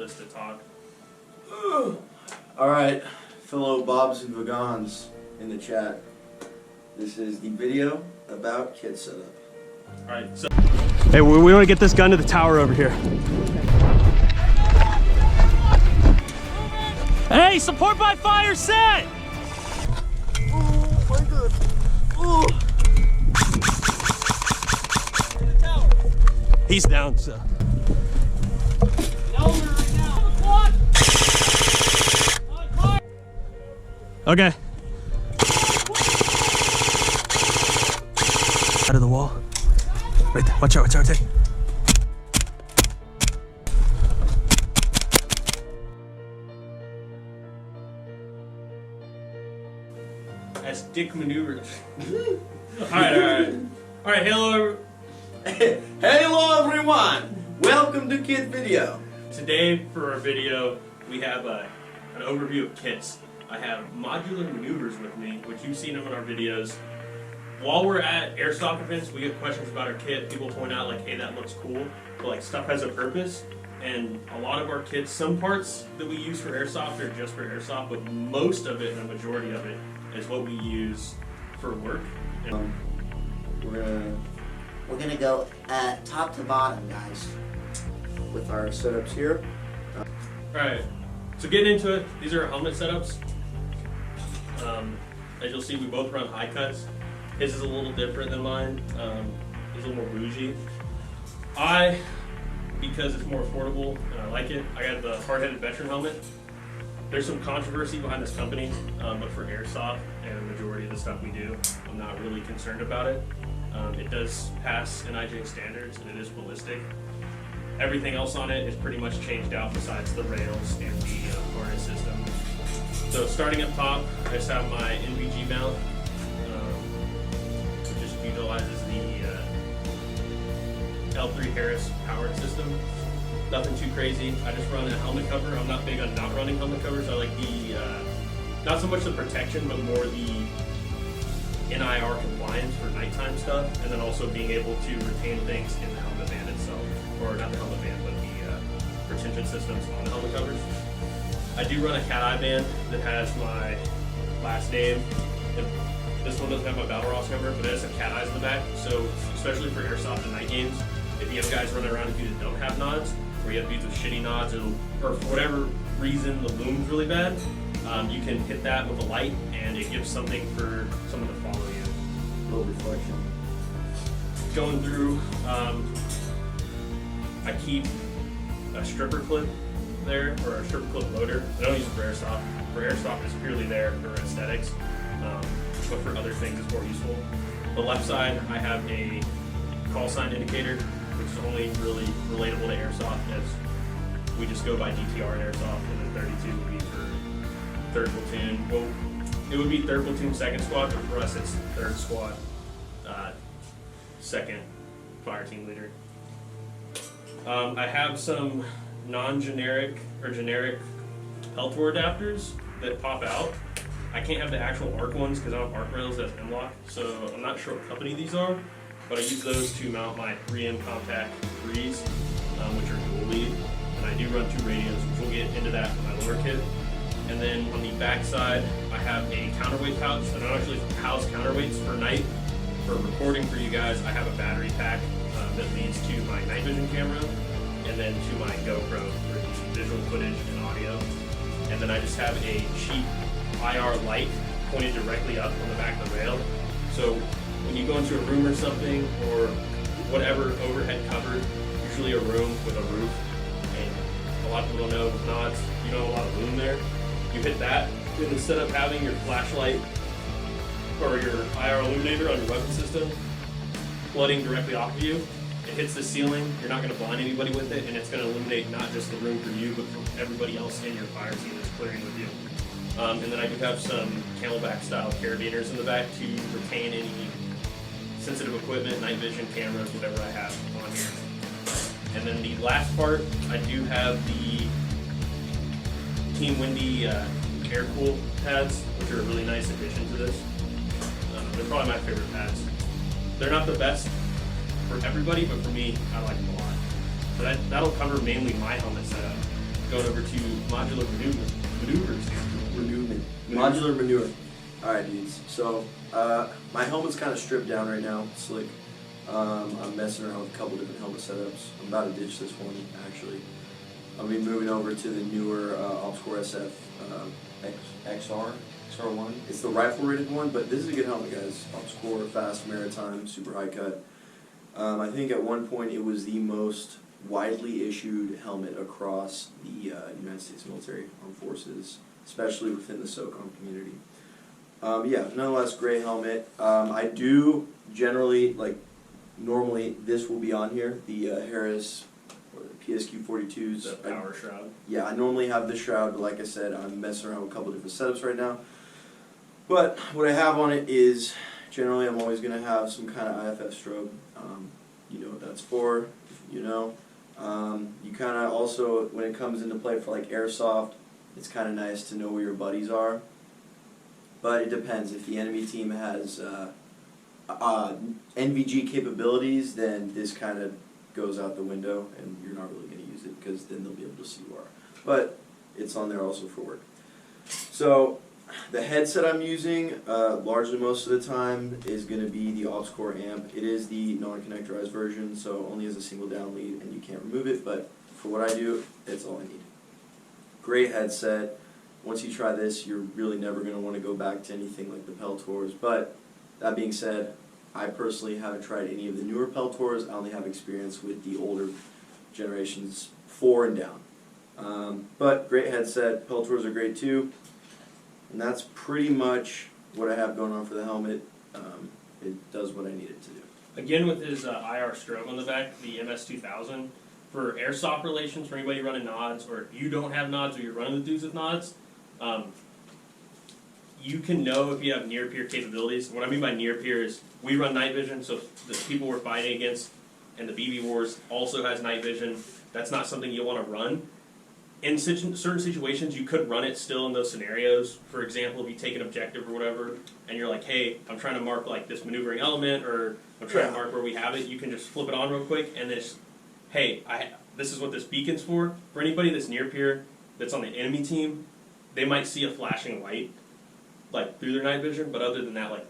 this to talk. Alright, fellow Bobs and Vagons in the chat. This is the video about kit setup. Alright, so hey, we want to get this gun to the tower over here. Hey, support by fire set! Oh my god. Oh. He's down, so. Okay. Out of the wall. Right there. Watch out, watch out, watch out. That's dick maneuvers. Alright. Alright, hello. Hello everyone! Welcome to Kit Video. Today for our video, we have an overview of kits. I have modular maneuvers with me, which you've seen them in our videos. While we're at Airsoft events, we get questions about our kit. People point out like, hey, that looks cool, but like stuff has a purpose. And a lot of our kits, some parts that we use for Airsoft are just for Airsoft, but most of it, and the majority of it, is what we use for work. We're gonna go top to bottom, guys, with our setups here. Alright, so getting into it, these are our helmet setups. As you'll see, we both run high cuts. His is a little different than mine. He's a little more bougie. Because it's more affordable and I like it, I got the hard-headed veteran helmet. There's some controversy behind this company, but for Airsoft and the majority of the stuff we do, I'm not really concerned about it. It does pass NIJ standards and it is ballistic. Everything else on it is pretty much changed out besides the rails and the harness system. So starting up top, I just have my NVG mount, which just utilizes the L3 Harris powered system. Nothing too crazy. I just run a helmet cover. I'm not big on not running helmet covers. I like the, not so much the protection, but more the NIR compliance for nighttime stuff, and then also being able to retain things in the helmet band itself, or not the helmet band, but the retention systems on the helmet covers. I do run a cat eye band that has my last name. This one doesn't have my Battle Ross number, but it has some cat eyes in the back. So especially for Airsoft and night games, if you have guys running around with you that don't have nods, or you have dudes with shitty nods, or for whatever reason the loom's really bad, you can hit that with a light, and it gives something for someone to follow you. Low reflection. Going through, I keep a stripper clip there, or a stripper clip loader. I don't use it for Airsoft. For Airsoft, it's purely there for aesthetics, but for other things it's more useful. The left side, I have a call sign indicator, which is only really relatable to Airsoft, as we just go by DTR in Airsoft, and then 32 would be for 3rd platoon. Well, it would be 3rd platoon, 2nd squad, but for us it's 3rd squad, 2nd fire team leader. I have some non-generic or generic Peltor adapters that pop out. I can't have the actual ARC ones because I don't have ARC rails that's M-lock, so I'm not sure what company these are, but I use those to mount my 3M Compact 3s, which are dual lead, and I do run 2 radios, which we'll get into that with my lower kit. And then on the back side, I have a counterweight pouch that I don't actually house counterweights for night. For recording for you guys, I have a battery pack that leads to my night vision camera, and then to my GoPro for visual footage and audio. And then I just have a cheap IR light pointed directly up on the back of the rail. So when you go into a room or something, or whatever overhead cover, usually a room with a roof, and a lot of people don't know with nods, you don't have a lot of room there. You hit that, and instead of having your flashlight or your IR illuminator on your weapon system flooding directly off of you, it hits the ceiling, you're not going to blind anybody with it, and it's going to illuminate not just the room for you, but for everybody else in your fire team that's clearing with you. And then I do have some Camelback style carabiners in the back to retain any sensitive equipment, night vision, cameras, whatever I have on here. And then the last part, I do have the Team Windy air cool pads, which are a really nice addition to this. They're probably my favorite pads. They're not the best for everybody, but for me, I like them a lot. So that'll cover mainly my helmet setup. going over to modular maneuvers. Modular manure. Alright, dudes. So, my helmet's kind of stripped down right now, slick. I'm messing around with a couple different helmet setups. I'm about to ditch this one, actually. I'll be moving over to the newer Opscore SF XR1. It's the rifle-rated one, but this is a good helmet, guys. Opscore, fast, maritime, super high cut. I think at one point it was the most widely issued helmet across the United States military armed forces, especially within the SOCOM community. Yeah, nonetheless, great helmet. I do generally, normally this will be on here, the Harris or the PSQ-42s. The power shroud. Yeah, I normally have the shroud, but like I said, I'm messing around with a couple different setups right now. But what I have on it is, generally I'm always going to have some kind of IFF strobe. You know what that's for, you know. You kind of also, when it comes into play for like Airsoft, it's kind of nice to know where your buddies are. But it depends. If the enemy team has NVG capabilities, then this kind of goes out the window and you're not really going to use it because then they'll be able to see you are. But it's on there also for work. So the headset I'm using, largely most of the time, is going to be the Opscore amp. It is the non-connectorized version, so only has a single down lead and you can't remove it, but for what I do, it's all I need. Great headset. Once you try this, you're really never going to want to go back to anything like the Peltors, but that being said, I personally haven't tried any of the newer Peltors. I only have experience with the older generations 4 and down. But great headset. Peltors are great too. And that's pretty much what I have going on for the helmet. It does what I need it to do. Again, with his IR strobe on the back, the MS-2000, for airsoft relations, for anybody running nods, or if you don't have nods or you're running the dudes with nods, you can know if you have near-peer capabilities. What I mean by near-peer is we run night vision, so the people we're fighting against and the BB Wars also has night vision. That's not something you'll want to run. In certain situations, you could run it still in those scenarios. For example, if you take an objective or whatever, and you're like, hey, I'm trying to mark like this maneuvering element, or I'm trying to mark where we have it, you can just flip it on real quick, and then hey, this is what this beacon's for. For anybody that's near peer, that's on the enemy team, they might see a flashing light, like through their night vision, but other than that, like,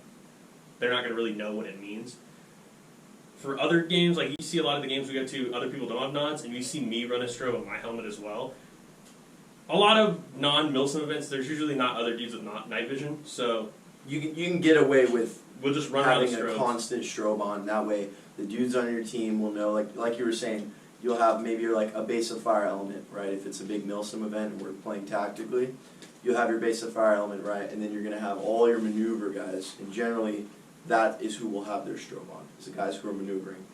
they're not going to really know what it means. For other games, like you see a lot of the games we go to, other people don't have nods, and you see me run a strobe on my helmet as well. A lot of non-Milsim events, there's usually not other dudes with night vision, so you can get away with we'll just run around having a constant strobe on. That way, the dudes on your team will know, like you were saying, you'll have maybe like a base of fire element, right? If it's a big Milsim event and we're playing tactically, you'll have your base of fire element, right? And then you're going to have all your maneuver guys, and generally that is who will have their strobe on, is the guys who are maneuvering.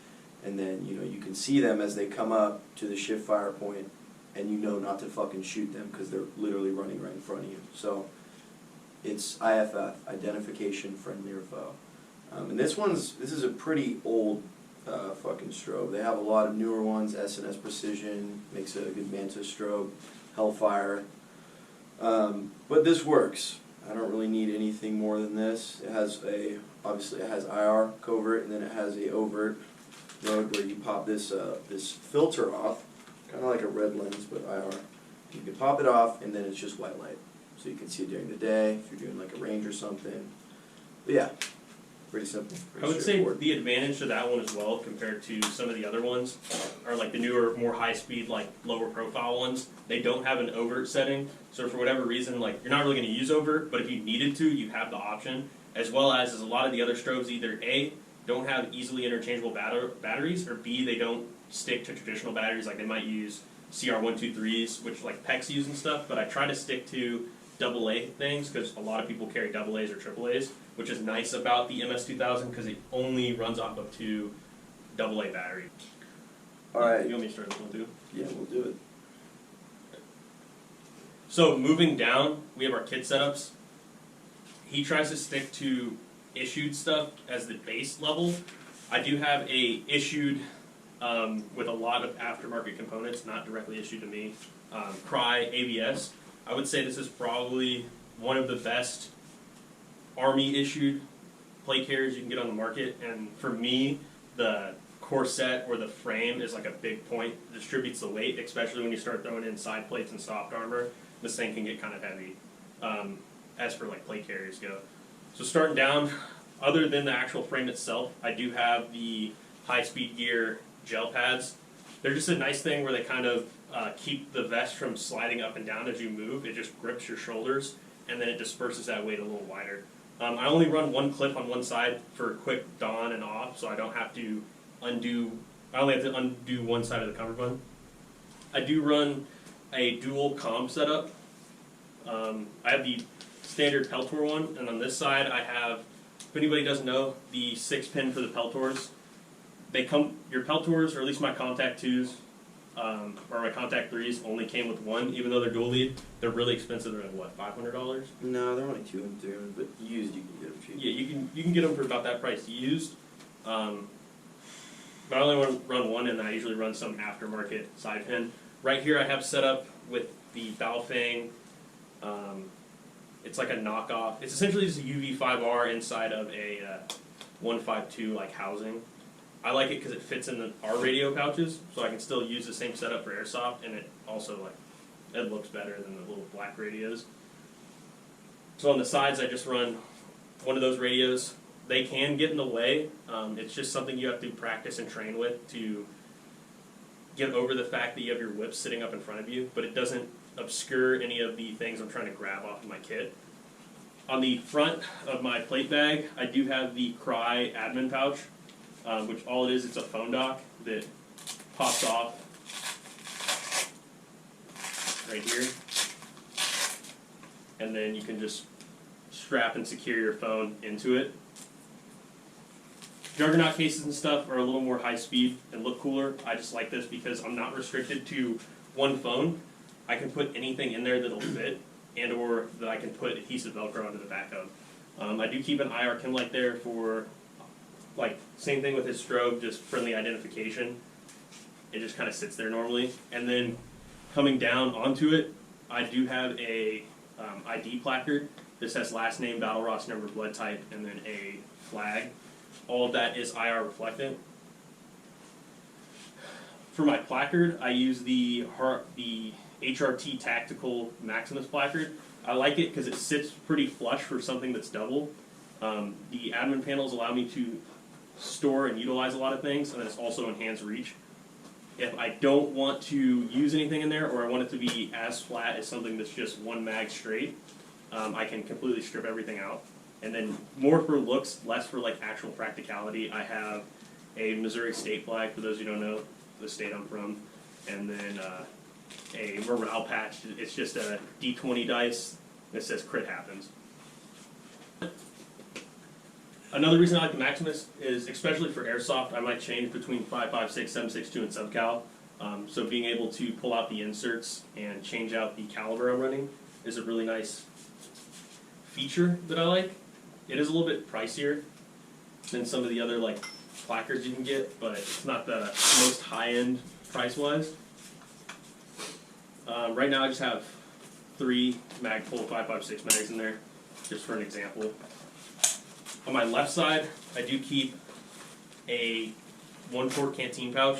And then, you know, you can see them as they come up to the shift fire point, and you know not to fucking shoot them because they're literally running right in front of you. So it's IFF, identification friendly or foe. And this is a pretty old fucking strobe. They have a lot of newer ones. S&S Precision makes a good Mantis strobe, Hellfire. But this works. I don't really need anything more than this. It has obviously it has IR covert, and then it has a overt mode where you pop this this filter off. Kind of like a red lens, but IR. You can pop it off, and then it's just white light. So you can see it during the day, if you're doing like a range or something. But yeah, pretty simple. I would say the advantage to that one as well, compared to some of the other ones, are like the newer, more high-speed, like lower profile ones. They don't have an overt setting, so for whatever reason, like you're not really going to use overt, but if you needed to, you have the option. As well as a lot of the other strobes either A, don't have easily interchangeable batteries, or B, they don't stick to traditional batteries. Like they might use CR123s, which like PEX use and stuff, but I try to stick to AA things because a lot of people carry AA's or AAA's, which is nice about the MS-2000 because it only runs off of 2 AA batteries. Alright. You want me to start this one too? Yeah, we'll do it. So moving down, we have our kit setups. He tries to stick to issued stuff as the base level. I do have a issued with a lot of aftermarket components, not directly issued to me. Cry ABS. I would say this is probably one of the best Army issued plate carriers you can get on the market, and for me, the corset or the frame is like a big point, it distributes the weight, especially when you start throwing in side plates and soft armor. This thing can get kind of heavy, as for like plate carriers go. So starting down, other than the actual frame itself, I do have the high-speed gear gel pads. They're just a nice thing where they kind of keep the vest from sliding up and down as you move. It just grips your shoulders, and then it disperses that weight a little wider. I only run one clip on one side for quick on and off, so I don't have to undo, I only have to undo one side of the cummerbund. I do run a dual comm setup. I have the standard Peltor one, and on this side I have, if anybody doesn't know, the 6-pin for the Peltors. They come, your Peltors, or at least my Contact 2s, or my Contact 3s, only came with one, even though they're dual lead. They're really expensive. They're like, what, $500? No, they're only 2 and 3, but used you can get them cheap. Yeah, you can get them for about that price used. But I only run one, and I usually run some aftermarket side pin. Right here I have set up with the Baofeng. It's like a knockoff. It's essentially just a UV5R inside of a 152 like housing. I like it because it fits in our radio pouches, so I can still use the same setup for Airsoft, and it also it looks better than the little black radios. So on the sides I just run one of those radios. They can get in the way. It's just something you have to practice and train with to get over the fact that you have your whip sitting up in front of you, but it doesn't obscure any of the things I'm trying to grab off of my kit. On the front of my plate bag, I do have the Cry admin pouch, which all it is, it's a phone dock that pops off right here. And then you can just strap and secure your phone into it. Juggernaut cases and stuff are a little more high speed and look cooler. I just like this because I'm not restricted to one phone. I can put anything in there that'll fit, and or that I can put adhesive Velcro onto the back of. I do keep an IR chem light there for, like, same thing with his strobe, just friendly identification. It just kind of sits there normally. And then coming down onto it, I do have a ID placard. This has last name, battle roster number, blood type, and then a flag. All of that is IR reflectant. For my placard, I use the HRT Tactical Maximus placard. I like it because it sits pretty flush for something that's double. The admin panels allow me to store and utilize a lot of things, and then it's also enhanced reach. If I don't want to use anything in there, or I want it to be as flat as something that's just one mag straight, I can completely strip everything out. And then more for looks, less for like actual practicality, I have a Missouri State flag, for those who don't know the state I'm from, and then a morale patch. It's just a D20 dice that says crit happens. Another reason I like the Maximus is, especially for Airsoft, I might change between 5.56, 7.62, and subcal. So being able to pull out the inserts and change out the caliber I'm running is a really nice feature that I like. It is a little bit pricier than some of the other like placards you can get, but it's not the most high-end price-wise. Right now I just have 3 Magpul 5.56 mags in there, just for an example. On my left side, I do keep a 1-quart canteen pouch.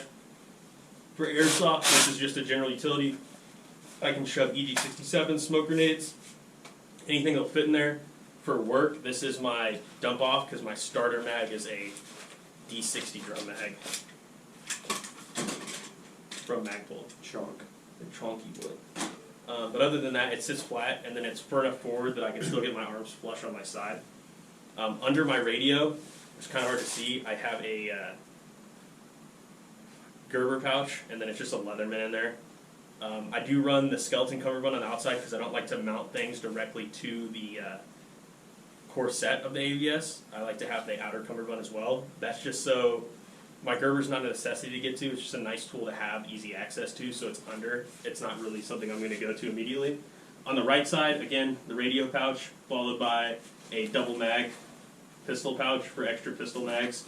For Airsoft, this is just a general utility. I can shove EG67 smoke grenades, anything that'll fit in there. For work, this is my dump off because my starter mag is a D60 drum mag from Magpul. Chunk. The chonky wood. But other than that, it sits flat, and then it's far enough forward that I can still get my arms flush on my side. Under my radio, it's kind of hard to see, I have a Gerber pouch, and then it's just a Leatherman in there. I do run the skeleton cummerbund on the outside because I don't like to mount things directly to the corset of the AVS. I like to have the outer cummerbund as well. That's just so my Gerber's not a necessity to get to. It's just a nice tool to have easy access to, so it's under. It's not really something I'm going to go to immediately. On the right side, again, the radio pouch, followed by a double mag pistol pouch for extra pistol mags.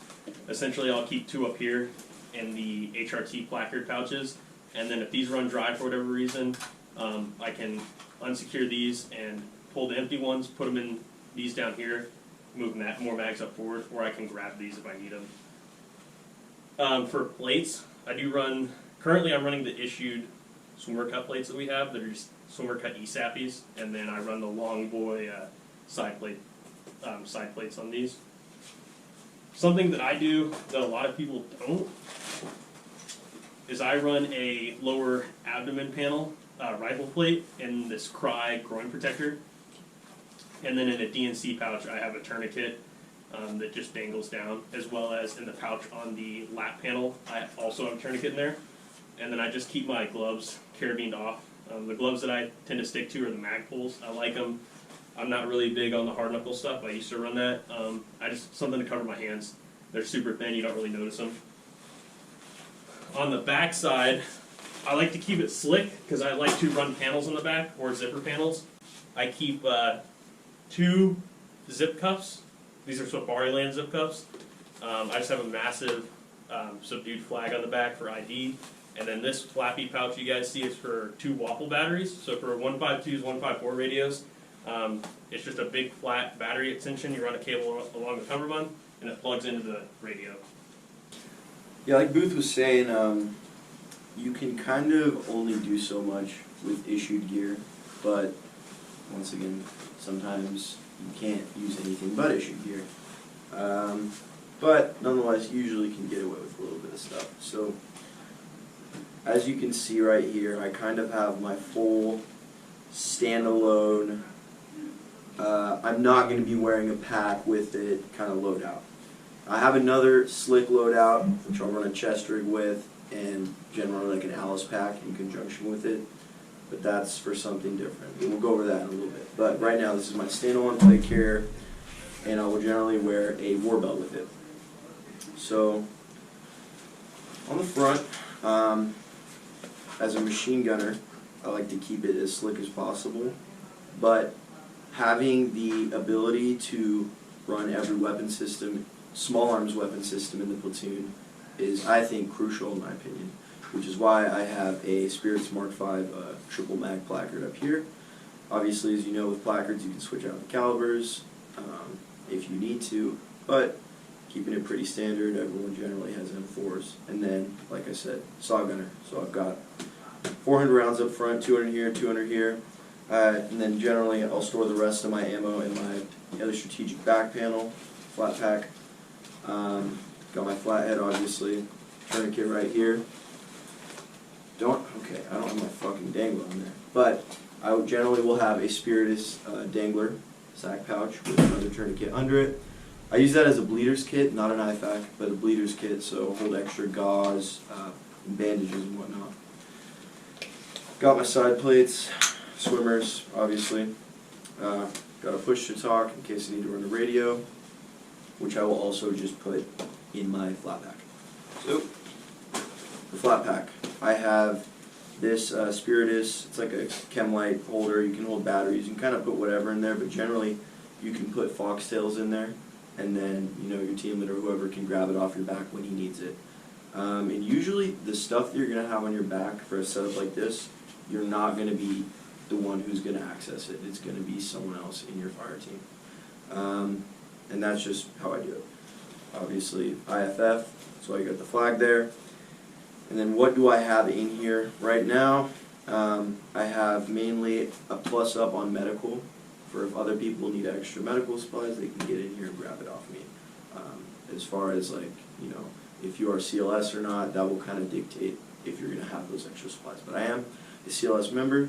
Essentially, I'll keep 2 up here in the HRT placard pouches, and then if these run dry for whatever reason, I can unsecure these and pull the empty ones, put them in these down here, move more mags up forward, or I can grab these if I need them. For plates, I do run, currently I'm running the issued swimmer cut plates that we have, that are just swimmer cut ESAPIs, and then I run the long boy side plates on these. Something that I do that a lot of people don't is I run a lower abdomen panel rifle plate in this Cry groin protector, and then in a DNC pouch I have a tourniquet that just dangles down, as well as in the pouch on the lap panel I also have a tourniquet in there, and then I just keep my gloves carabined off. The gloves that I tend to stick to are the mag pulls. I like them. I'm not really big on the hard knuckle stuff. I used to run that. I just something to cover my hands. They're super thin. You don't really notice them. On the back side, I like to keep it slick because I like to run panels on the back, or zipper panels. I keep 2 zip cuffs. These are Safariland zip cuffs. I just have a massive subdued flag on the back for ID. And then this flappy pouch you guys see is for 2 waffle batteries. So for 152s, 154 radios, it's just a big flat battery extension. You run a cable along the cummerbund, and it plugs into the radio. Yeah, like Booth was saying, you can kind of only do so much with issued gear, but once again, sometimes you can't use anything but issued gear. But nonetheless, you usually can get away with a little bit of stuff. So, as you can see right here, I kind of have my full standalone, I'm not going to be wearing a pack with it kind of loadout. I have another slick loadout, which I'll run a chest rig with, and generally like an Alice pack in conjunction with it, but that's for something different. We'll go over that in a little bit. But right now, this is my standalone plate carrier, and I will generally wear a war belt with it. So, on the front, as a machine gunner, I like to keep it as slick as possible, but having the ability to run every weapon system, small arms weapon system in the platoon is, I think, crucial in my opinion, which is why I have a Spirits Mark V triple mag placard up here. Obviously, as you know, with placards you can switch out the calibers if you need to, but keeping it pretty standard, everyone generally has M4s. And then, like I said, saw gunner. So I've got 400 rounds up front, 200 here, 200 here, and then generally I'll store the rest of my ammo in my other strategic back panel, flat pack. Got my flathead, obviously, tourniquet right here. I don't have my fucking dangler on there, but I generally will have a Spiritus dangler sack pouch with another tourniquet under it. I use that as a bleeder's kit, not an IFAK, but a bleeder's kit, so hold extra gauze, and bandages and whatnot. Got my side plates, swimmers, obviously. Got a push to talk in case I need to run the radio, which I will also just put in my flat pack. So, the flat pack. I have this Spiritus, it's like a Chemlite holder. You can hold batteries, you can kind of put whatever in there, but generally you can put foxtails in there, and then your team leader or whoever can grab it off your back when he needs it. And usually the stuff that you're going to have on your back for a setup like this, you're not going to be the one who's going to access it. It's going to be someone else in your fire team. And that's just how I do it. Obviously IFF, so I got the flag there. And then what do I have in here right now? I have mainly a plus up on medical, for if other people need extra medical supplies, they can get in here and grab it off me. As far as if you are CLS or not, that will kind of dictate if you're going to have those extra supplies. But I am a CLS member.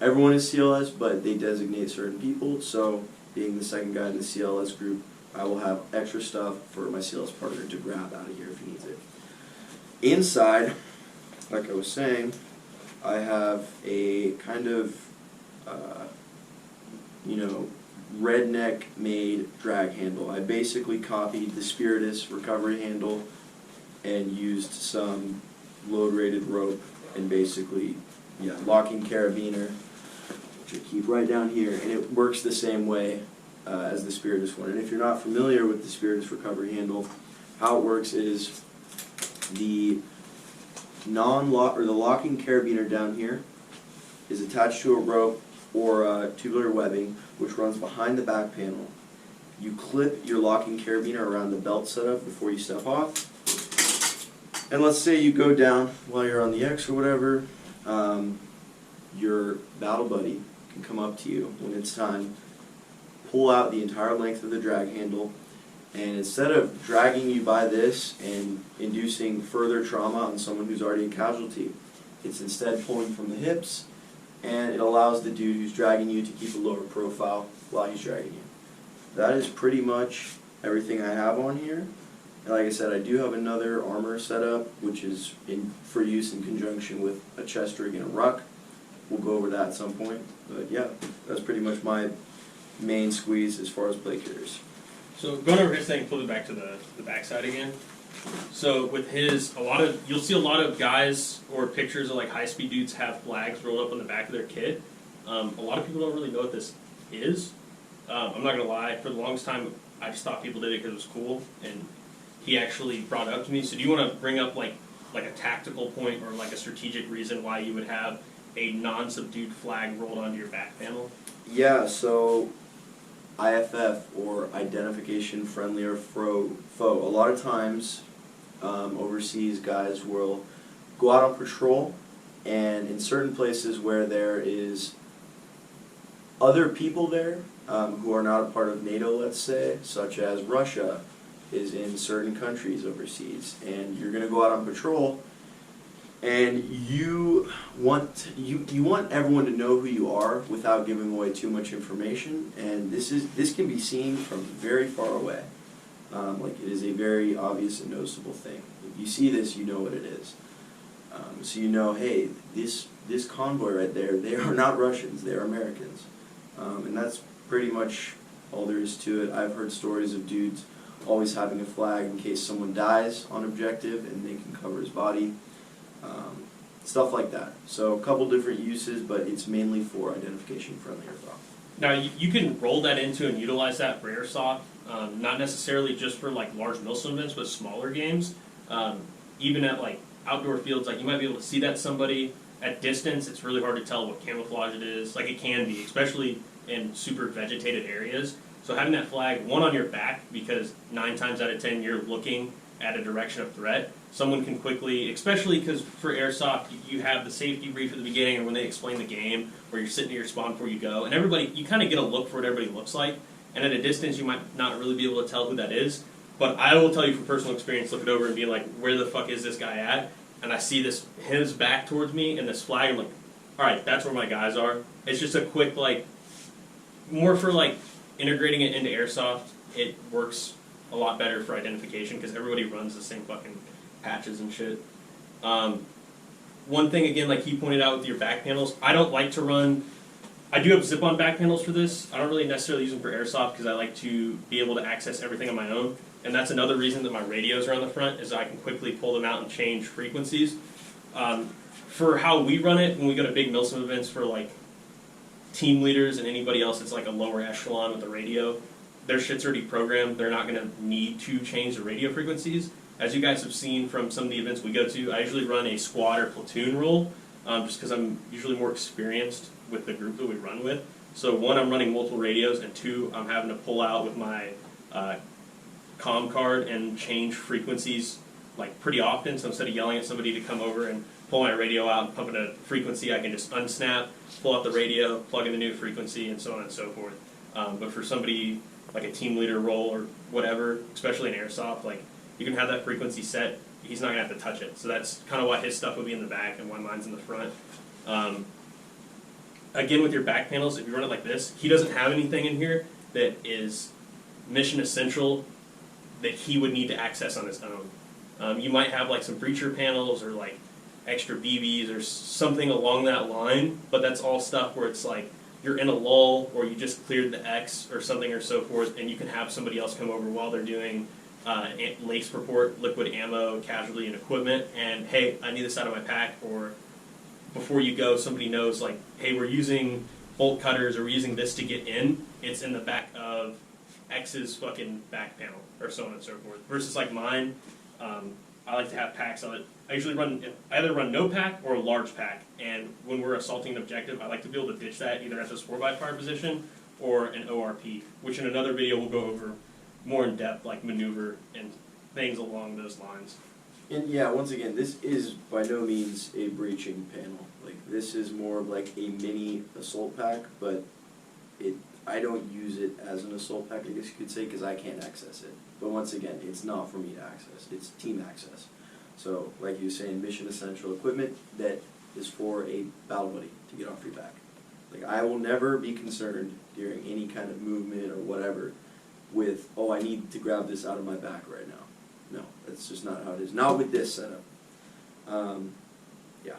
Everyone is CLS, but they designate certain people, so being the second guy in the CLS group, I will have extra stuff for my CLS partner to grab out of here if he needs it. Inside, like I was saying, I have a kind of, redneck made drag handle. I basically copied the Spiritus recovery handle and used some load rated rope and basically, locking carabiner, which I keep right down here, and it works the same way as the Spiritus one. And if you're not familiar with the Spiritus recovery handle, how it works is the the locking carabiner down here is attached to a rope or tubular webbing which runs behind the back panel. You clip your locking carabiner around the belt setup before you step off. And let's say you go down while you're on the X or whatever, your battle buddy can come up to you when it's time, pull out the entire length of the drag handle, and instead of dragging you by this and inducing further trauma on someone who's already a casualty, it's instead pulling from the hips, and it allows the dude who's dragging you to keep a lower profile while he's dragging you. That is pretty much everything I have on here. And like I said, I do have another armor setup, which is for use in conjunction with a chest rig and a ruck. We'll go over that at some point. But yeah, that's pretty much my main squeeze as far as plate carriers. So going over his thing, pull it back to the backside again. So with his, you'll see a lot of guys or pictures of like high-speed dudes have flags rolled up on the back of their kit. A lot of people don't really know what this is. I'm not gonna lie, for the longest time I just thought people did it because it was cool, and he actually brought it up to me. So do you want to bring up like a tactical point or like a strategic reason why you would have a non-subdued flag rolled onto your back panel? Yeah, so IFF, or Identification Friendly or Foe. A lot of times overseas guys will go out on patrol, and in certain places where there is other people there who are not a part of NATO, let's say, such as Russia is in certain countries overseas, and you're going to go out on patrol, and you want everyone to know who you are without giving away too much information, and this can be seen from very far away. Like, it is a very obvious and noticeable thing. If you see this, you know what it is. So you know, hey, this convoy right there, they are not Russians, they are Americans. And that's pretty much all there is to it. I've heard stories of dudes always having a flag in case someone dies on objective and they can cover his body. Stuff like that. So a couple different uses, but it's mainly for identification friendly airsoft. Now you can roll that into and utilize that for airsoft, not necessarily just for like large milsim events, but smaller games. Even at like outdoor fields, like you might be able to see that somebody at distance. It's really hard to tell what camouflage it is. Like it can be, especially in super vegetated areas. So having that flag, one, on your back, because 9 times out of 10 you're looking at a direction of threat. Someone can quickly, especially because for airsoft you have the safety brief at the beginning or when they explain the game, where you're sitting at your spawn before you go, and everybody, you kind of get a look for what everybody looks like, and at a distance you might not really be able to tell who that is. But I will tell you from personal experience, looking over and being like, where the fuck is this guy at? And I see his back towards me and this flag, I'm like, alright, that's where my guys are. It's just a quick, like, more for like integrating it into airsoft. It works a lot better for identification because everybody runs the same fucking patches and shit. One thing, again, like he pointed out with your back panels, I don't like to run, I do have zip-on back panels for this. I don't really necessarily use them for airsoft because I like to be able to access everything on my own. And that's another reason that my radios are on the front, is I can quickly pull them out and change frequencies. For how we run it, when we go to big milsim events for like team leaders and anybody else that's like a lower echelon with a radio, their shit's already programmed. They're not going to need to change the radio frequencies. As you guys have seen from some of the events we go to, I usually run a squad or platoon roll, just because I'm usually more experienced with the group that we run with. So 1, I'm running multiple radios, and 2, I'm having to pull out with my comm card and change frequencies like pretty often. So instead of yelling at somebody to come over and pull my radio out and pump in a frequency, I can just unsnap, pull out the radio, plug in the new frequency, and so on and so forth. But for somebody like a team leader role or whatever, especially in airsoft, like you can have that frequency set, he's not going to have to touch it. So that's kind of why his stuff would be in the back and why mine's in the front. Again, with your back panels, if you run it like this, he doesn't have anything in here that is mission essential that he would need to access on his own. You might have like some breacher panels or like extra BBs or something along that line, but that's all stuff where it's like you're in a lull or you just cleared the X or something or so forth, and you can have somebody else come over while they're doing lace report, liquid ammo, casualty, and equipment, and hey, I need this out of my pack. Or before you go, somebody knows like, hey, we're using bolt cutters or we're using this to get in. It's in the back of X's fucking back panel or so on and so forth. Versus like mine, I like to have packs on it. I usually either run no pack or a large pack, and when we're assaulting an objective, I like to be able to ditch that either at this 4x5 position or an ORP, which in another video we'll go over more in depth, like maneuver and things along those lines. And yeah, once again, this is by no means a breaching panel. Like, this is more of like a mini assault pack, but I don't use it as an assault pack, I guess you could say, because I can't access it. But once again, it's not for me to access. It's team access. So, like you were saying, mission essential equipment that is for a battle buddy to get off your back. Like, I will never be concerned during any kind of movement or whatever with, oh, I need to grab this out of my back right now. No, that's just not how it is. Not with this setup. Yeah.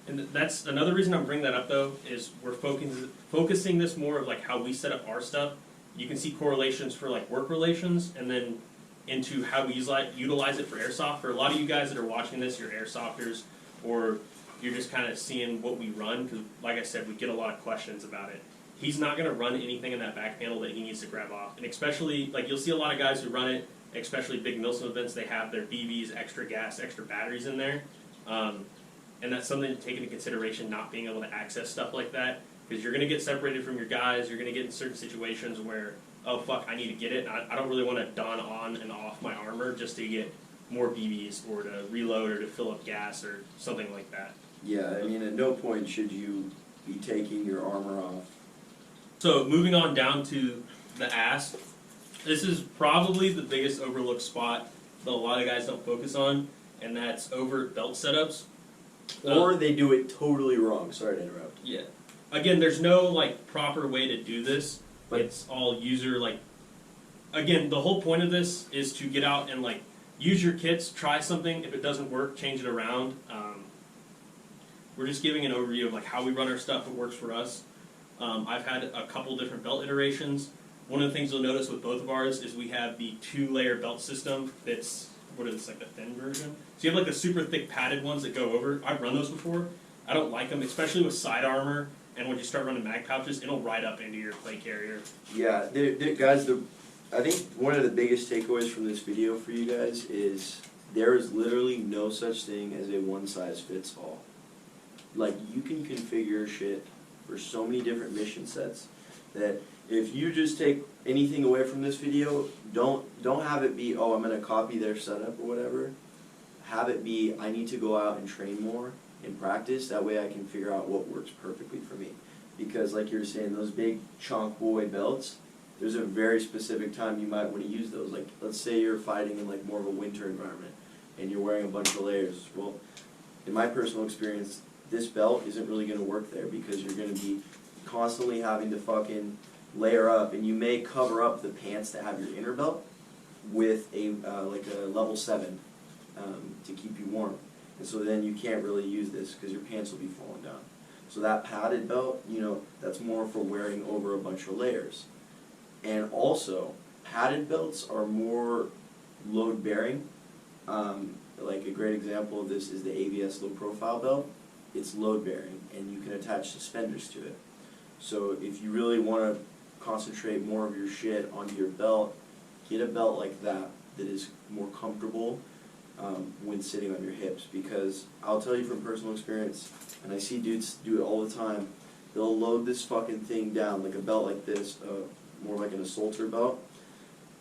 And that's another reason I'm bringing that up, though, is we're focusing this more of like how we set up our stuff. You can see correlations for like work relations, and then into how we utilize it for airsoft. For a lot of you guys that are watching this, you're airsofters, or you're just kind of seeing what we run, because like I said, we get a lot of questions about it. He's not going to run anything in that back panel that he needs to grab off. And especially, like, you'll see a lot of guys who run it, especially big Milsim events, they have their BBs, extra gas, extra batteries in there. And that's something to take into consideration, not being able to access stuff like that, because you're going to get separated from your guys. You're going to get in certain situations where, oh fuck, I need to get it. I don't really want to don on and off my armor just to get more BBs or to reload or to fill up gas or something like that. Yeah, I mean, at no point should you be taking your armor off. So moving on down to the ass, this is probably the biggest overlooked spot that a lot of guys don't focus on, and that's overt belt setups. Or they do it totally wrong. Sorry to interrupt. Yeah. Again, there's no like proper way to do this. But it's all user like. Again, the whole point of this is to get out and like use your kits, try something. If it doesn't work, change it around. We're just giving an overview of like how we run our stuff. It works for us. I've had a couple different belt iterations. One of the things you'll notice with both of ours is we have the 2-layer belt system that's, what is this, like the thin version? So you have like the super thick padded ones that go over. I've run those before. I don't like them, especially with side armor, and when you start running mag pouches, it'll ride up into your plate carrier. Yeah, guys, I think one of the biggest takeaways from this video for you guys is there is literally no such thing as a one-size-fits-all. Like, you can configure shit for so many different mission sets that if you just take anything away from this video, don't have it be, oh, I'm going to copy their setup or whatever. Have it be, I need to go out and train more and practice. That way I can figure out what works perfectly for me. Because like you were saying, those big chunk boy belts, there's a very specific time you might want to use those. Like, let's say you're fighting in like more of a winter environment and you're wearing a bunch of layers. Well, in my personal experience, this belt isn't really going to work there because you're going to be constantly having to fucking layer up, and you may cover up the pants that have your inner belt with a like a level 7 to keep you warm. And so then you can't really use this because your pants will be falling down. So that padded belt, you know, that's more for wearing over a bunch of layers. And also, padded belts are more load bearing. Like a great example of this is the AVS low profile belt. It's load bearing and you can attach suspenders to it. So if you really want to concentrate more of your shit onto your belt, get a belt like that is more comfortable when sitting on your hips. Because I'll tell you from personal experience, and I see dudes do it all the time, they'll load this fucking thing down, like a belt like this, more like an assaulter belt,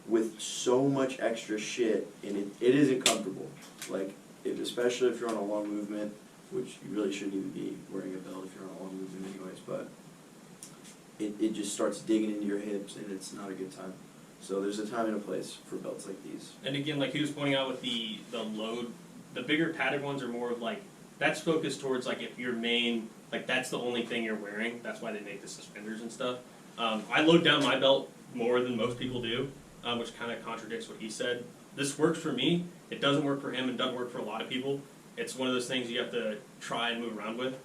with so much extra shit, and it isn't comfortable. Like, especially if you're on a long movement, which you really shouldn't even be wearing a belt if you're on a long movement anyways, but it just starts digging into your hips and it's not a good time. So there's a time and a place for belts like these. And again, like he was pointing out with the load, the bigger padded ones are more of like, that's focused towards like if your main, like that's the only thing you're wearing, that's why they make the suspenders and stuff. I load down my belt more than most people do, which kind of contradicts what he said. This works for me, it doesn't work for him and doesn't work for a lot of people. It's one of those things you have to try and move around with.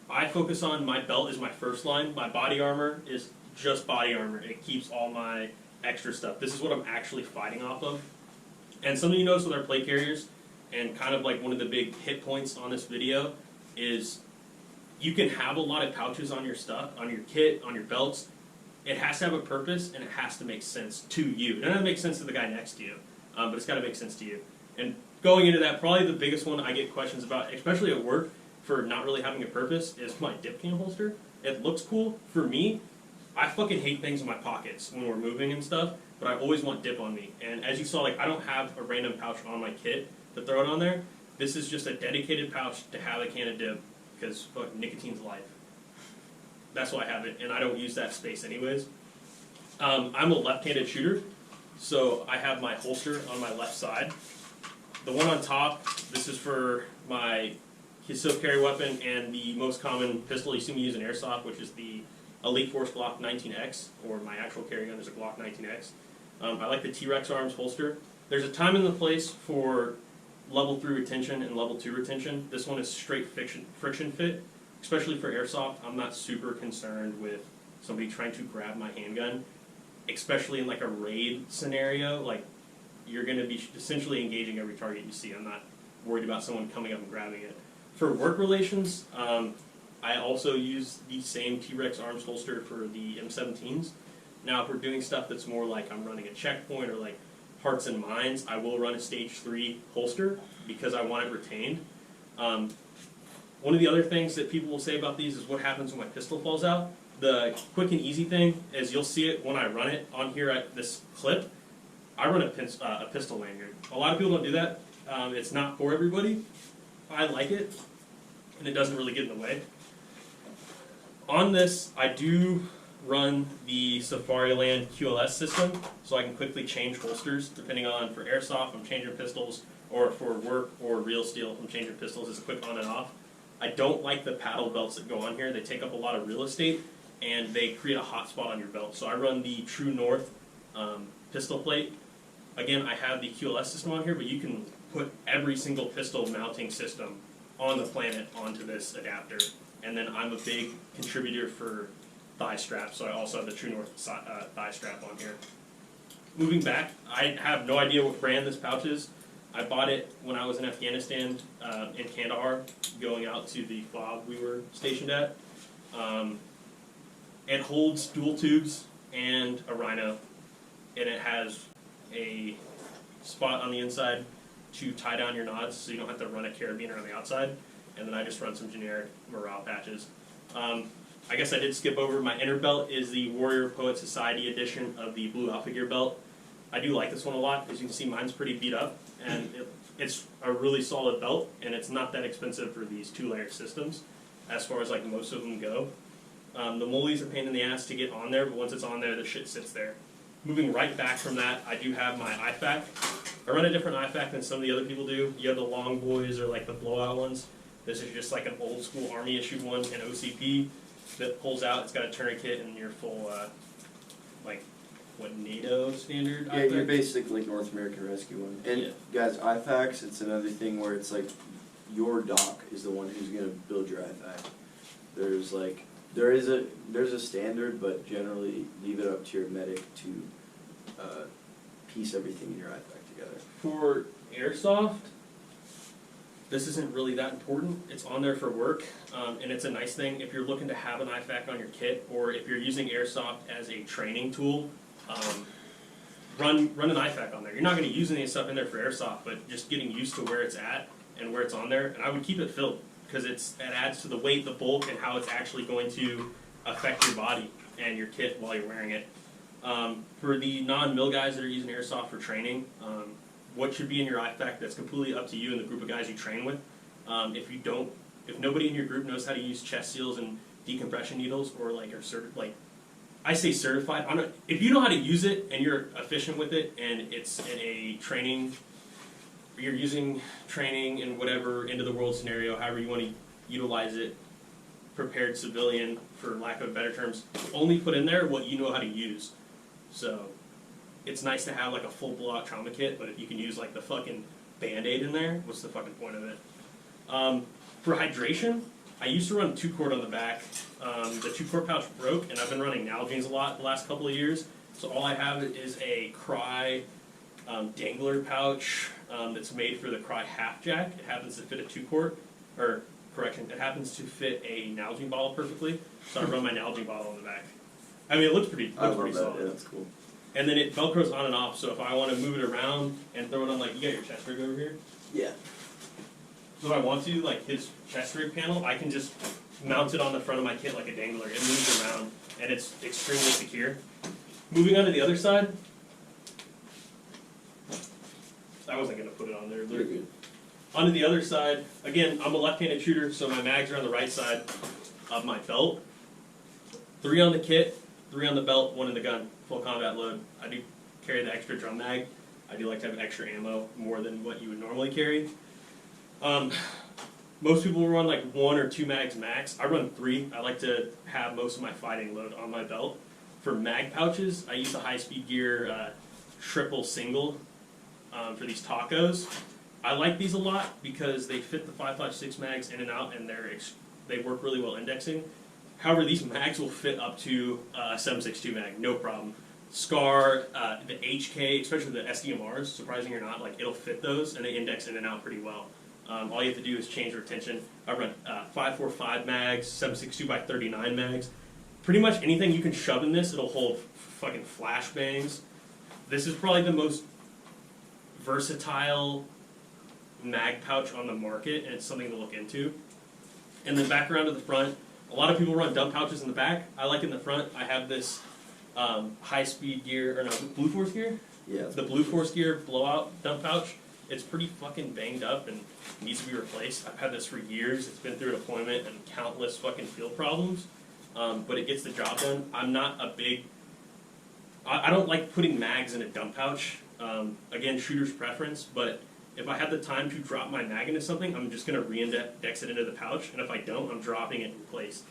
I focus on my belt is my first line. My body armor is just body armor. It keeps all my extra stuff. This is what I'm actually fighting off of. And something you notice with our plate carriers, and kind of like one of the big hit points on this video, is you can have a lot of pouches on your stuff, on your kit, on your belts. It has to have a purpose, and it has to make sense to you. It doesn't have to make sense to the guy next to you, but it's got to make sense to you. And going into that, probably the biggest one I get questions about, especially at work, for not really having a purpose, is my dip can holster. It looks cool. For me, I fucking hate things in my pockets when we're moving and stuff, but I always want dip on me. And as you saw, like I don't have a random pouch on my kit. to throw it on there. This is just a dedicated pouch to have a can of dip, because fuck, nicotine's life. That's why I have it, and I don't use that space anyways. I'm a left-handed shooter, so I have my holster on my left side. The one on top, this is for my concealed carry weapon and the most common pistol you see me use in Airsoft, which is the Elite Force Glock 19X, or my actual carry gun is a Glock 19X. I like the T-Rex arms holster. There's a time and the place for level 3 retention and level 2 retention. This one is straight friction fit, especially for Airsoft. I'm not super concerned with somebody trying to grab my handgun, especially in like a raid scenario. Like, you're going to be essentially engaging every target you see. I'm not worried about someone coming up and grabbing it. For work relations, I also use the same T-Rex arms holster for the M17s. Now, if we're doing stuff that's more like I'm running a checkpoint or like hearts and minds, I will run a stage 3 holster because I want it retained. One of the other things that people will say about these is what happens when my pistol falls out. The quick and easy thing is you'll see it when I run it on here at this clip. I run a pistol lanyard. A lot of people don't do that. It's not for everybody. I like it, and it doesn't really get in the way. On this, I do run the Safariland QLS system, so I can quickly change holsters depending on, for Airsoft, I'm changing pistols, or for work or real steel, I'm changing pistols. It's a quick on and off. I don't like the paddle belts that go on here. They take up a lot of real estate, and they create a hot spot on your belt. So I run the True North pistol plate. Again, I have the QLS system on here, but you can put every single pistol mounting system on the planet onto this adapter. And then I'm a big contributor for thigh straps, so I also have the True North thigh strap on here. Moving back, I have no idea what brand this pouch is. I bought it when I was in Afghanistan, in Kandahar, going out to the FOB we were stationed at. It holds dual tubes and a rhino, and it has a spot on the inside to tie down your nods so you don't have to run a carabiner on the outside. And then I just run some generic morale patches. I guess I did skip over, my inner belt is the Warrior Poet Society edition of the Blue Alpha Gear belt. I do like this one a lot. As you can see, mine's pretty beat up, and it's a really solid belt, and it's not that expensive for these 2-layer systems as far as like most of them go. The mollies are a pain in the ass to get on there, but once it's on there, the shit sits there. Moving right back from that, I do have my IFAK. I run a different IFAK than some of the other people do. You have the long boys or like the blowout ones. This is just like an old school Army issued one, an OCP that pulls out. It's got a tourniquet and your full, like, what, NATO standard Yeah, IFAK? you're basically like North American Rescue One. And Yeah. guys, IFAKs, it's another thing where it's like your doc is the one who's gonna build your IFAK. There's like there's a standard, but generally leave it up to your medic to piece everything in your IFAK together. For Airsoft, this isn't really that important. It's on there for work, and it's a nice thing if you're looking to have an IFAK on your kit, or if you're using Airsoft as a training tool. Run an IFAK on there. You're not going to use any stuff in there for Airsoft, but just getting used to where it's at and where it's on there. And I would keep it filled because it adds to the weight, the bulk, and how it's actually going to affect your body and your kit while you're wearing it. For the non-mil guys that are using Airsoft for training, what should be in your IFAK, that's completely up to you and the group of guys you train with. If nobody in your group knows how to use chest seals and decompression needles, or like are I say certified. If you know how to use it and you're efficient with it, and it's in a training, you're using training in whatever end of the world scenario, however you want to utilize it, prepared civilian, for lack of better terms, only put in there what you know how to use. So it's nice to have like a full blowout trauma kit, but if you can use like the fucking Band-Aid in there, what's the fucking point of it? For hydration, I used to run 2-quart on the back. The 2-quart pouch broke, and I've been running Nalgene's a lot the last couple of years. So all I have is a Cry dangler pouch that's made for the Cry half jack. It happens to fit a 2-quart, or correction, it happens to fit a Nalgene bottle perfectly. So I run my Nalgene bottle on the back. I mean, it looks pretty solid. Yeah, that's cool. And then it Velcros on and off, so if I want to move it around and throw it on, like, you got your chest rig over here? Yeah. So if I want to, like his chest rig panel, I can just mount it on the front of my kit like a dangler. It moves around, and it's extremely secure. Moving on to the other side. I wasn't going to put it on there. You're good. Onto the other side, again, I'm a left-handed shooter, so my mags are on the right side of my belt. 3 on the kit, 3 on the belt, 1 in the gun, full combat load. I do carry the extra drum mag. I do like to have extra ammo, more than what you would normally carry. Most people will run like 1 or 2 mags max. I run 3. I like to have most of my fighting load on my belt. For mag pouches, I use the High Speed Gear triple single for these tacos. I like these a lot because they fit the 5.56 mags in and out, and they work really well indexing. However, these mags will fit up to a 7.62 mag, no problem. SCAR, the HK, especially the SDMRs, surprising or not, like it'll fit those, and they index in and out pretty well. All you have to do is change retention. I run 5.45 mags, 7.62x39 mags. Pretty much anything you can shove in this, it'll hold fucking flashbangs. This is probably the most versatile mag pouch on the market, and it's something to look into. And then back around to the front, a lot of people run dump pouches in the back. I like in the front, I have this High Speed Gear, or no, Blue Force Gear? Yeah. The Blue Force Gear blowout dump pouch. It's pretty fucking banged up and needs to be replaced. I've had this for years. It's been through a deployment and countless fucking field problems. But it gets the job done. I'm not a big... I don't like putting mags in a dump pouch. Again, shooter's preference, but if I have the time to drop my mag into something, I'm just going to re-index it into the pouch, and if I don't, I'm dropping it in place.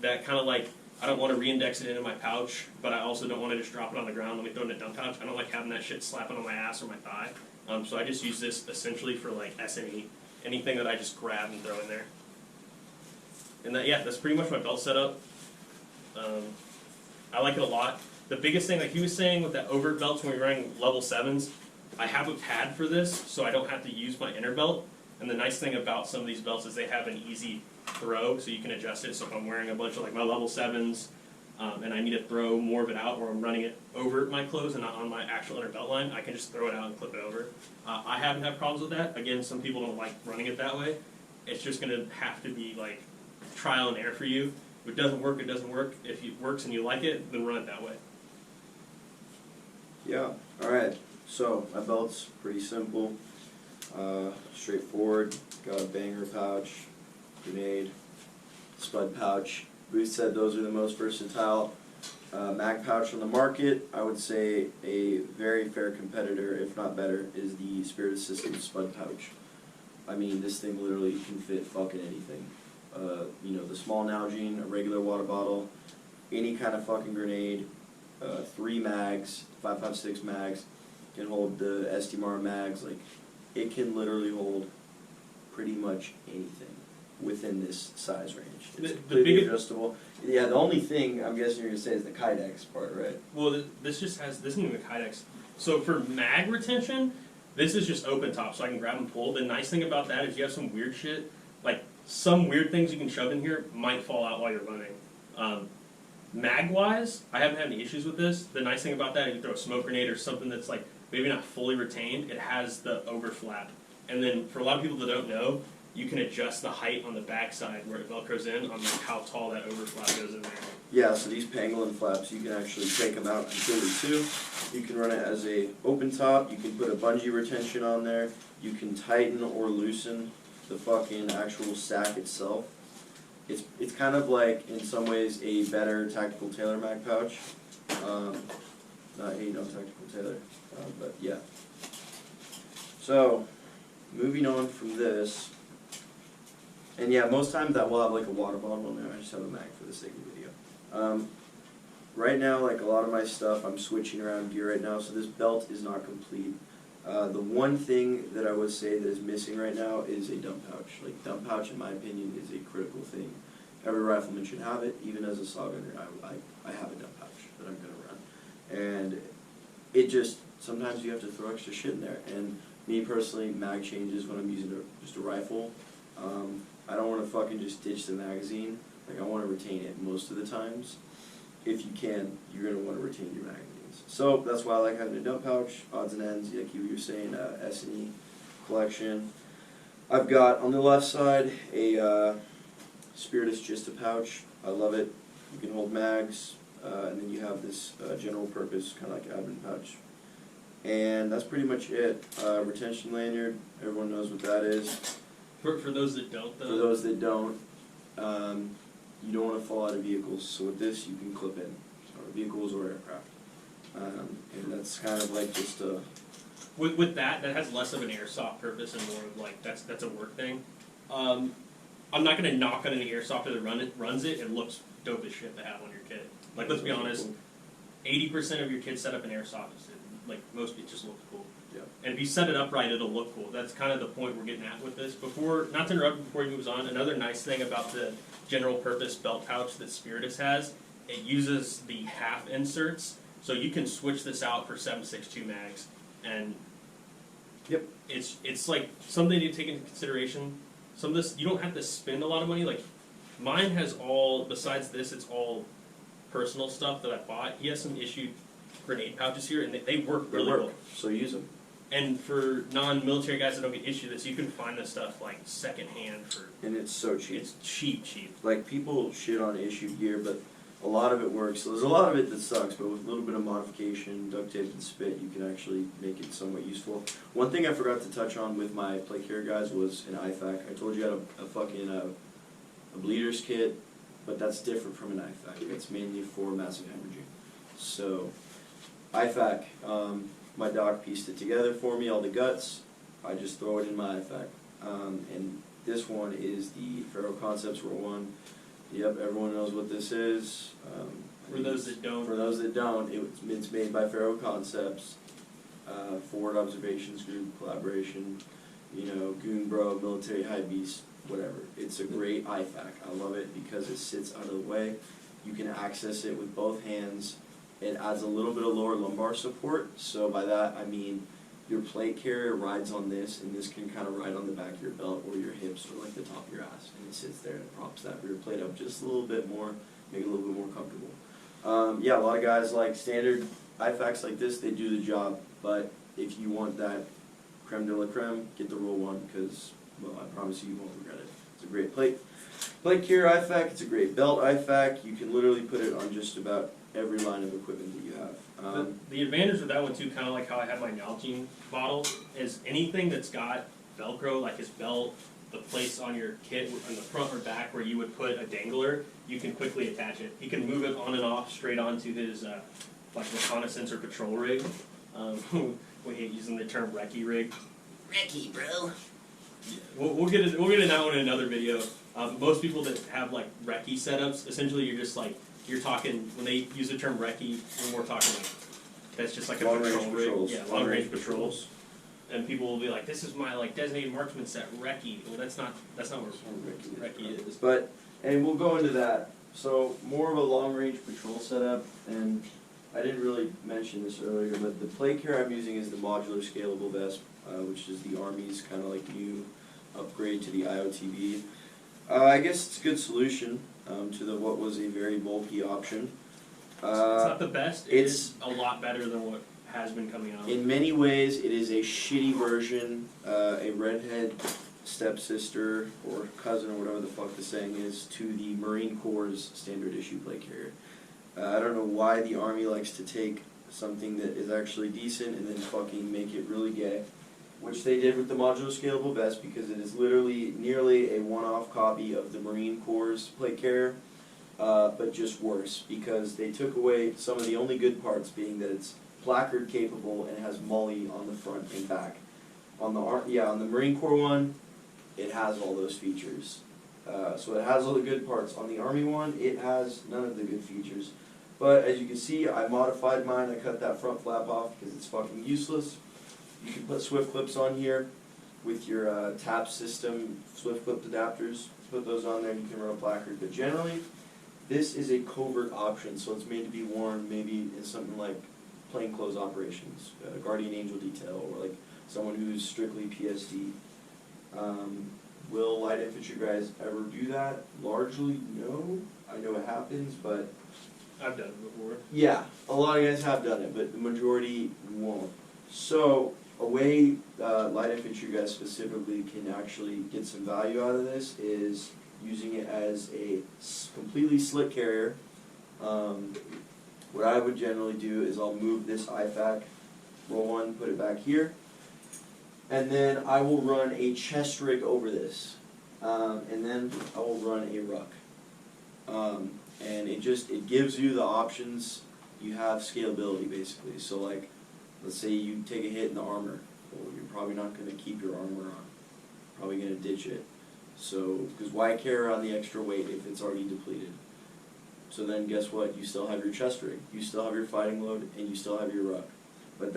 That kind of like, I don't want to re-index it into my pouch, but I also don't want to just drop it on the ground, let me throw it in a dump pouch. I don't like having that shit slapping on my ass or my thigh. So I just use this essentially for like S&E, anything that I just grab and throw in there. And that, yeah, that's pretty much my belt setup. I like it a lot. The biggest thing, like he was saying with that overt belts when we're running level 7s, I have a pad for this, so I don't have to use my inner belt. And the nice thing about some of these belts is they have an easy throw, so you can adjust it. So if I'm wearing a bunch of like my level 7s, and I need to throw more of it out, or I'm running it over my clothes and not on my actual inner belt line, I can just throw it out and clip it over. I haven't had problems with that. Again, some people don't like running it that way. It's just going to have to be like trial and error for you. If it doesn't work, it doesn't work. If it works and you like it, then run it that way. Yeah, alright. So, my belt's pretty simple. Straightforward. Got a banger pouch, grenade, spud pouch. Booth said those are the most versatile mag pouch on the market. I would say a very fair competitor, if not better, is the Spirit Systems spud pouch. I mean, this thing literally can fit fucking anything. You know, the small Nalgene, a regular water bottle, any kind of fucking grenade, 3 mags, 5.56 mags, can hold the SDMR mags. Like, it can literally hold pretty much anything within this size range. It's completely adjustable. Yeah, the only thing I'm guessing you're going to say is the Kydex part, right? Well, this isn't even the Kydex. So for mag retention, this is just open top, so I can grab and pull. The nice thing about that is you have some weird shit, like some weird things you can shove in here might fall out while you're running. Mag-wise, I haven't had any issues with this. The nice thing about that, if you throw a smoke grenade or something that's like maybe not fully retained, it has the overflap. And then for a lot of people that don't know, you can adjust the height on the backside where it velcros in on like how tall that overflap goes in there. Yeah, so these pangolin flaps, you can actually take them out completely too. You can run it as a open top, you can put a bungee retention on there, you can tighten or loosen the fucking actual sack itself. It's kind of like, in some ways, a better tactical tailor mag pouch. Not a non-tactical tailor, but yeah. So, moving on from this, and yeah, most times that will have like a water bottle in there. I just have a mag for the sake of the video. Right now, like a lot of my stuff, I'm switching around gear right now, so this belt is not complete. The one thing that I would say that is missing right now is a dump pouch. Like, dump pouch, in my opinion, is a critical thing. Every rifleman should have it. Even as a saw gunner, I have a dump pouch that I'm going to run. And it just, sometimes you have to throw extra shit in there. And me personally, mag changes when I'm using just a rifle. I don't want to fucking just ditch the magazine. Like, I want to retain it most of the times. If you can, you're going to want to retain your magazines. So that's why I like having a dump pouch, odds and ends, like you were saying, S&E collection. I've got on the left side a Spiritus just a pouch. I love it. You can hold mags, and then you have this general purpose kind of like admin pouch. And that's pretty much it. Retention lanyard, everyone knows what that is. For those that don't, though. For those that don't, you don't want to fall out of vehicles. So with this, you can clip in, or vehicles or aircraft. And that's kind of like just a... With that has less of an airsoft purpose and more of like, that's a work thing. I'm not going to knock on any airsoft that runs it. It looks dope as shit to have on your kit. Like, let's be honest, 80% of your kids set up an airsoft. Like, most it just looks cool. Yeah. And if you set it up right, it'll look cool. That's kind of the point we're getting at with this. Not to interrupt before he moves on, another nice thing about the general purpose belt pouch that Spiritus has, it uses the half inserts, so you can switch this out for 7.62 mags. And Yep. It's like something to take into consideration. Some of this, you don't have to spend a lot of money. Like, mine has all, besides this, it's all personal stuff that I bought. He has some issued grenade pouches here, and they work really well. So use them. And for non-military guys that don't get issued this, you can find this stuff like secondhand for. And it's so cheap. It's cheap. Like, people shit on issued gear, but a lot of it works. So there's a lot of it that sucks, but with a little bit of modification, duct tape and spit, you can actually make it somewhat useful. One thing I forgot to touch on with my plate carrier guys was an IFAC. I told you I had a fucking a bleeders kit, but that's different from an IFAC. It's mainly for massive hemorrhaging. So, IFAC, my doc pieced it together for me, all the guts. I just throw it in my IFAC. And this one is the Faro Concepts Roll 1. Yep, everyone knows what this is. For those that don't. For those that don't, it's made by Faro Concepts, Forward Observations Group, collaboration, Goon Bro, Military High Beast, whatever. It's a great IFAC. I love it because it sits out of the way. You can access it with both hands. It adds a little bit of lower lumbar support. So by that, I mean your plate carrier rides on this, and this can kind of ride on the back of your belt or your hips or like the top of your ass. And it sits there and it props that rear plate up just a little bit more, make it a little bit more comfortable. Yeah, a lot of guys like standard IFACs like this, they do the job. But if you want that creme de la creme, get the Roll 1 because, well, I promise you won't regret it. It's a great plate carrier IFAC. It's a great belt IFAC. You can literally put it on just about every line of equipment that you have. The advantage with that one too, kind of like how I have my Nalgene bottle, is anything that's got Velcro, like his belt, the place on your kit on the front or back where you would put a dangler, you can quickly attach it. He can move it on and off straight onto his like reconnaissance or patrol rig. We hate using the term recce rig. Ricky, bro. We'll get into that one in another video. Most people that have like recce setups, essentially you're talking, when they use the term recce, when we're talking like, that's just like a patrol rig. Yeah, long range patrols. And people will be like, this is my like designated marksman set, recce. Well, that's not what recce is. But, and we'll go into that. So, more of a long range patrol setup, and I didn't really mention this earlier, but the plate carrier I'm using is the modular scalable vest, which is the Army's kind of like new upgrade to the IOTV. I guess it's a good solution to what was a very bulky option. It's not the best. It's a lot better than what has been coming out. In many ways, it is a shitty version, a redhead stepsister or cousin or whatever the fuck the saying is to the Marine Corps' standard issue plate carrier. I don't know why the Army likes to take something that is actually decent and then fucking make it really gay, which they did with the modular scalable vest because it is literally nearly a one-off copy of the Marine Corps' plate carrier, but just worse because they took away some of the only good parts, being that it's placard capable and it has MOLLE on the front and back. On the Marine Corps one, it has all those features. So it has all the good parts. On the Army one, it has none of the good features. But as you can see, I modified mine. I cut that front flap off because it's fucking useless. You can put swift clips on here with your tap system swift clip adapters. Put those on there and you can run a placard. But generally, this is a covert option, so it's made to be worn maybe in something like plainclothes operations, Guardian Angel detail, or like someone who's strictly PSD. Will light infantry guys ever do that? Largely, no. I know it happens, but I've done it before. Yeah, a lot of guys have done it, but the majority won't. So, a way light infantry guys specifically can actually get some value out of this is using it as a completely slit carrier. What I would generally do is I'll move this IFAC roll one, put it back here. And then I will run a chest rig over this. And then I will run a ruck. And it gives you the options. You have scalability basically. So like, let's say you take a hit in the armor. Well, you're probably not going to keep your armor on. Probably going to ditch it. So, because why carry on the extra weight if it's already depleted? So then guess what? You still have your chest rig, you still have your fighting load, and you still have your ruck. But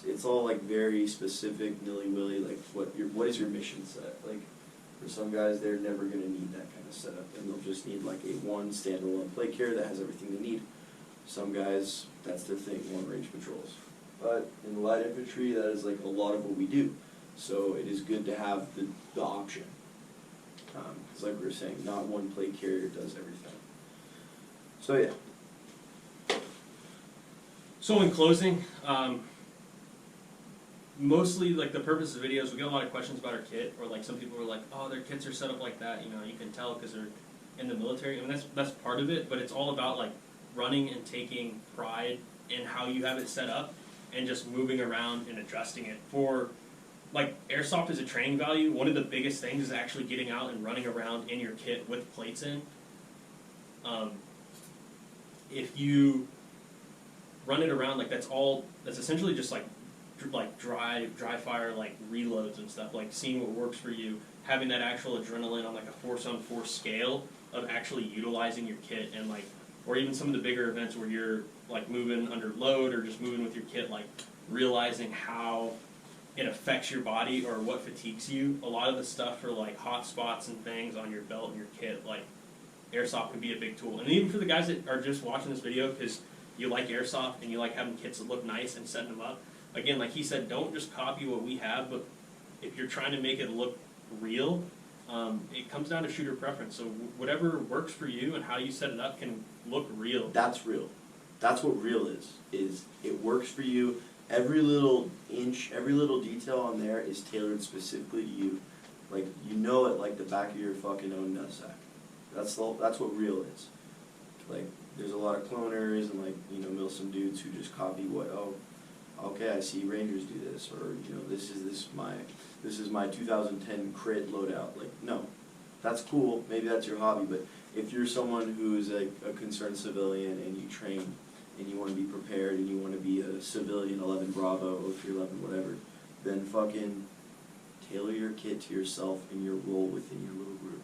it's all like very specific, nilly-willy, like what is your mission set? Like for some guys, they're never going to need that kind of setup, and they'll just need like a one standalone plate carrier that has everything they need. Some guys, that's their thing, one range patrols. But in the light infantry, that is like a lot of what we do. So it is good to have the option. Because like we were saying, not one plate carrier does everything. So yeah. So in closing, mostly like the purpose of videos, we get a lot of questions about our kit, or like some people are like, oh, their kits are set up like that, you know, you can tell because they're in the military. I mean, that's part of it, but it's all about like running and taking pride in how you have it set up and just moving around and adjusting it. For like Airsoft is a training value, one of the biggest things is actually getting out and running around in your kit with plates in. If you run it around, like that's essentially just like dry fire, like reloads and stuff, like seeing what works for you, having that actual adrenaline on like a 4-on-4 scale of actually utilizing your kit, and like, or even some of the bigger events where you're like moving under load or just moving with your kit, like realizing how it affects your body or what fatigues you. A lot of the stuff for like hot spots and things on your belt and your kit, like Airsoft can be a big tool. And even for the guys that are just watching this video because you like Airsoft and you like having kits that look nice and setting them up, again, like he said, don't just copy what we have, but if you're trying to make it look real, it comes down to shooter preference. So whatever works for you and how you set it up can look real. That's real. That's what real is it works for you. Every little inch, every little detail on there is tailored specifically to you. Like, you know it like the back of your fucking own nutsack. That's what real is. Like, there's a lot of cloners and like, you know, some dudes who just copy what, oh, okay, I see Rangers do this, or, you know, this is my 2010 crit loadout. Like, no, that's cool. Maybe that's your hobby, but if you're someone who's a concerned civilian and you train and you want to be prepared and you want to be a civilian 11 Bravo, 0311, whatever, then fucking tailor your kit to yourself and your role within your little group.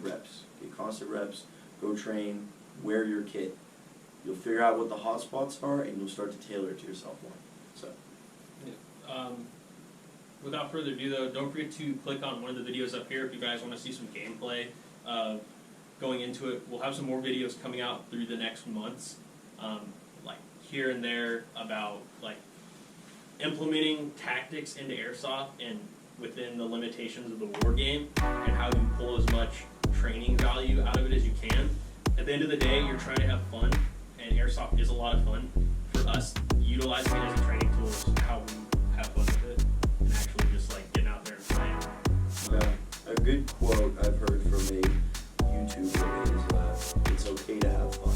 Reps. Get constant reps. Go train. Wear your kit. You'll figure out what the hot spots are and you'll start to tailor it to yourself more. So. Yeah. Without further ado though, don't forget to click on one of the videos up here if you guys want to see some gameplay going into it. We'll have some more videos coming out through the next months, like here and there, about like implementing tactics into Airsoft and within the limitations of the war game, and how you pull as much training value out of it as you can. At the end of the day, you're trying to have fun, and Airsoft is a lot of fun. For us, utilizing it as a training tool is how we have fun with it, and actually just like getting out there and playing. Yeah. A good quote I've heard from a YouTuber is, it's okay to have fun.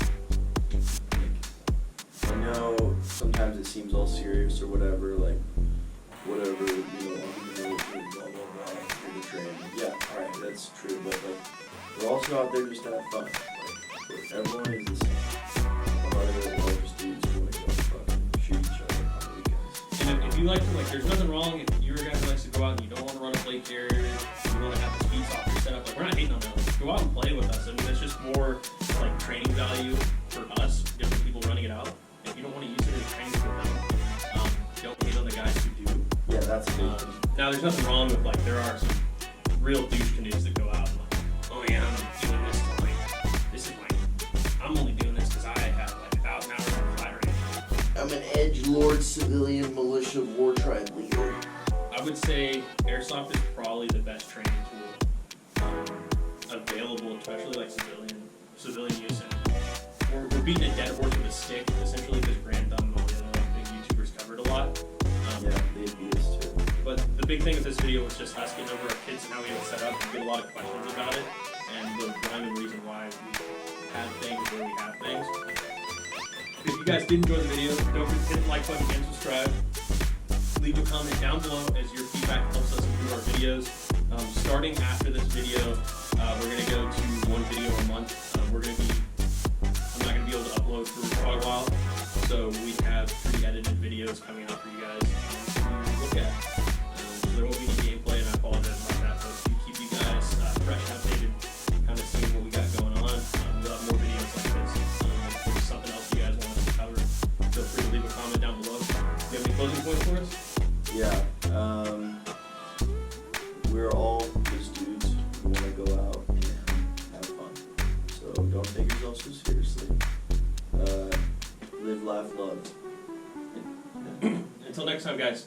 Like, I know sometimes it seems all serious or whatever, like, whatever, you know, I'm doing blah, blah, blah, you're the train. Yeah, alright, that's true, but like, we're also out there just to have fun. Like, everyone is the same. A lot of it, we're all just dudes who want to go fucking shoot each other on the weekends. And if you like to, like, there's nothing wrong if you're a guy who likes to go out and you don't want to run a plate carrier, you want to have the speed softer set up, like, we're not hating on that. Like, go out and play with us. I mean, it's just more like training value for us, different people running it out. If you don't want to use it as training for them, don't hate on the guys who do. Yeah, that's a big Now, there's nothing wrong with, like, there are some real douche canoes that go out and like, oh yeah, I'm doing this to like, this is my, I'm only doing this because I have like 1,000 hours of fire range. I'm an edgelord civilian militia war tribe leader. I would say Airsoft is probably the best training tool available, especially like civilian use. And we're beating a dead horse with a stick, essentially, because Grand Thumb and all the other like, big YouTubers covered a lot. yeah, they beat us too. But the big thing with this video was just us getting over our kits and how we have it set up. We get a lot of questions about it, and the rhyme and reason why we have things where we have things. If you guys did enjoy the video, don't forget to hit the like button and subscribe. leave a comment down below as your feedback helps us improve our videos. Starting after this video, we're going to go to 1 video a month. I'm not going to be able to upload for quite a while, so we have pre-edited videos coming out for you guys to look at. So there won't be any gameplay, and I apologize about that, but to keep you guys fresh and updated, kind of seeing what we got going on. We'll have more videos like this. If there's something else you guys want us to cover, feel free to leave a comment down below. Do you have any closing points for us? Yeah. We're all just dudes who want to go out and have fun. So don't take yourself so seriously. Live, laugh, love. Until next time, guys.